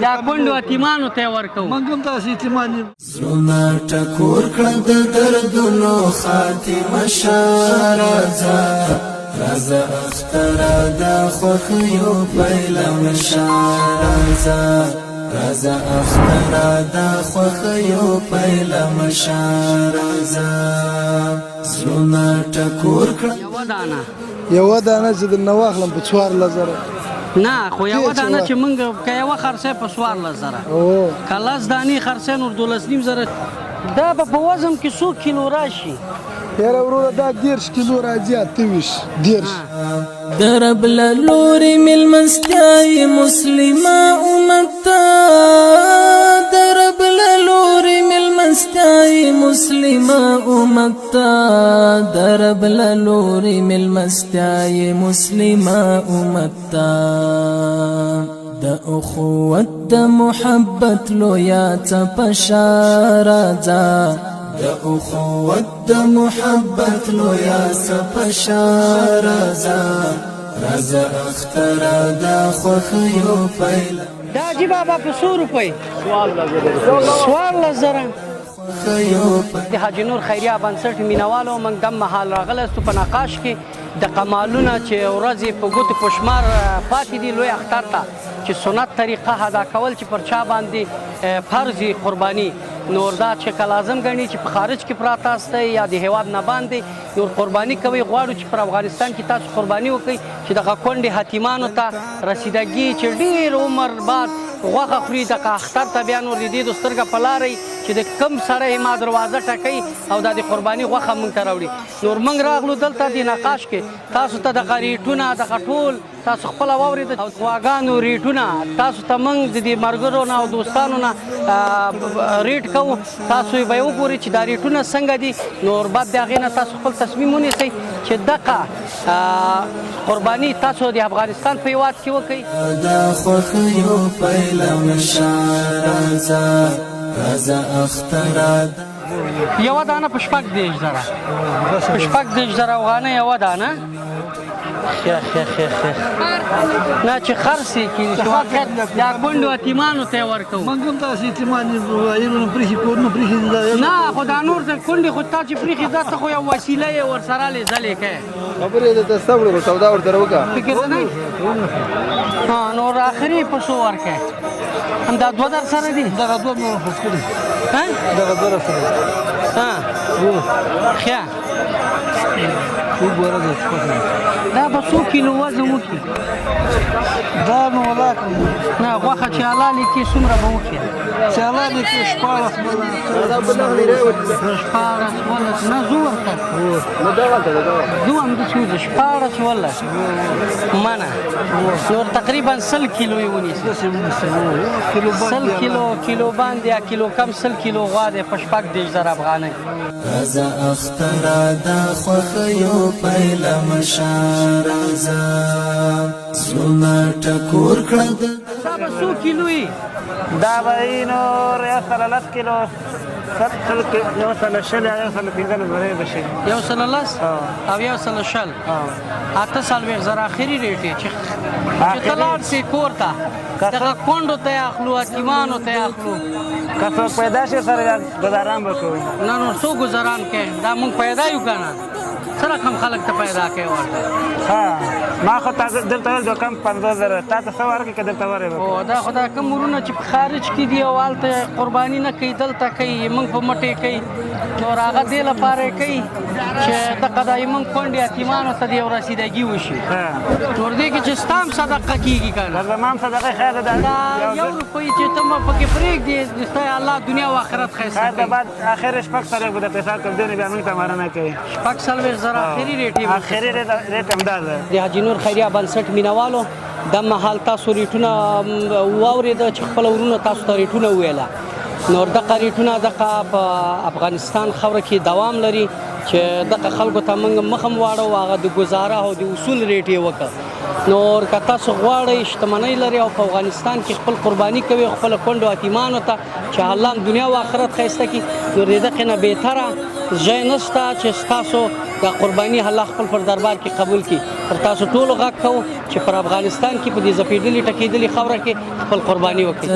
دا کونډو یتیمانو ته ورکوو موږ هم داسې یتیمان یو. زړونه ټکور کړه د دردونو خاتمه شه راځه راځه اختره د خوښیو پیلمه شه راځه راځه اختره د خوښیو پیلمه شه راځه زړونه ټکور کړه یوه دانه چې درنه واخلم په 14,000 نه خو یوه دانه چې موږ که یوه خرڅی په 14,000 که 10 دانې خرڅی نو 12,500 دا به په وزن کې څو کیلو راشي یاره وروره دا 10 کیلو راځي 28 درب لوري ملمستیای مسلمه امتا درب لوري ملمستیای مسلمه امتا درب لوري ملمستیای مسلمه امتا د اخوت د محبت لویا تپشارازا د اخوت د محبت لویا تپشارازا رازا اخترا د خوخیو پیلا دا جی بابا په 100 روپۍ 14,000 د حاجی نور خیریه بنسټ مینوالو موږ د مهال راغلستو په نقاش کې د کمالونه چې ورځې په ګوتو په شمار پاتې دي لوی اختر ته چې سنت طریقه ادا کول چې پر چا باندې فرض قرباني نور دا چې لازم ګڼي چې په خارج کې پراته استه یا د هیواد نه باندې نور قرباني کوي غواړو چې پر افغانستان کې تاسو قرباني وکړئ چې دغه کونډې حتیمانو ته رسیدګي چې ډېر عمر بعد غوښه خوري دغه اختر ته بیا نور د دې د سترګه په لارئ چې د کم سړی ما دروازه ټکوي او دا د قرباني غوښه موږ ته راوړي نور موږ راغلو دلته د نقاش کې تاسو ته دغه ریټونه دغه ټول تاسو خپله واورېد او غواګانو ریټونه تاسو ته موږ د دې ملګرو نه او دوستانو نه ریټ کوو تاسو یې به یې وګورئ چې دا ریټونه څنګه دي نور بعد د هغې نه تاسو خپل تصمیم ونیسئ چې دغه قرباني تاسو د افغانستان په هېواد کې وکړئ یوه دانه په 14,000 په 14,000 افغانۍ یوه دانه نه چې خرڅې کړي دا کونډو یتیمانو ته یې ورکوو موږ هم داسې یتیمان یو ایرونه پرېښي کورونه پرېښي نه خو دا نور د کونډې خو تا چې پرېښي دا ته خو یو وسیله یې ورسره لیدلې کوې خبرې د صبر وکړه سودا ورسره وکړه فکر نه نور آخري په څو ورکوې همدا 2 در سره دي دغه 2 مې خرڅ کړي دغه 2 سره ښه وګوره دا به څو کیلو وزن وکړي دا نو ولاک نه غوښه چې حلالې کې څومره به وکړي چې حلالې کې 14 نه زه ورته زه همداسې وځه 14 ولس منه نور تقریبا 100 کیلو یې ونیسي 100 کیلو باندې یا کیلو کم 100 کیلو غوا دی په 14,000 افغانۍ رازا اخترا دا خوخیو پیلم شارازا زلونا ټکور کړه دا به څو کیلو یي دا به یې نور 110 کیلو 110 او 110 8,000 آخري ریټ یې چې ته لاړ سې کور ته دغه کونډو ته یې اخلو یتیمانو ته یې اخلو که څوک پیدا شي سره ګزاران به کوو نه نو څو ګزاران کوې دا موږ پیدا یو که نه څه رقم خلک ته پیدا کوې ورته ما خو دلته ویل جو کم 15,000 تا ته څه ورکړي که دلته ورې او دا خو دا کوم ورونه چې په خارج کې دي او هلته قرباني نه کوي دلته کوي موږ په مټې کوي نور هغه دې لپاره یې کوي چې دغه دا موږ کونډې یتیمانو ته د یو رسیدګي وشي نور دې کې چې ستا هم صدقه کېږي که نه زما هم صدقه خیر ده دا 1 روپۍ چې ته پکې پرېږدې ستا الله دنیا او آخرت ښایسته خیر ده بعد آخر 6,000 به درته حساب کوم دی بیا موږ ته ماره نه کوي 40,000 آخري ریټ یې آخري ریټ همدا ده د حاجي نور خیریه بنسټ مینوالو د مهال تاسو ریټونه واورېده چې خپل ورونه تاسو ته ریټونه وویله نور دغه ریټونه دغه په افغانستان خاوره کې دوام لري چې دغه خلکو ته موږ مخ هم واړو هغه د ګزاره او د اصول ریټ یې وکړه نو که تاسو غواړئ شتمنۍ لري او په افغانستان کې خپل قرباني کوي خپل کونډو یتیمانو ته چې الله دنیا او آخرت ښایسته کړي نو د دغې نه بهتره ځای نشته چې ستاسو د قرباني الله خپل پر دربار کې قبول کړي پر تاسو ټولو غږ کوو چې پر افغانستان کې په دې ځپېدلې ټکېدلې خاوره کې خپل قرباني وکړي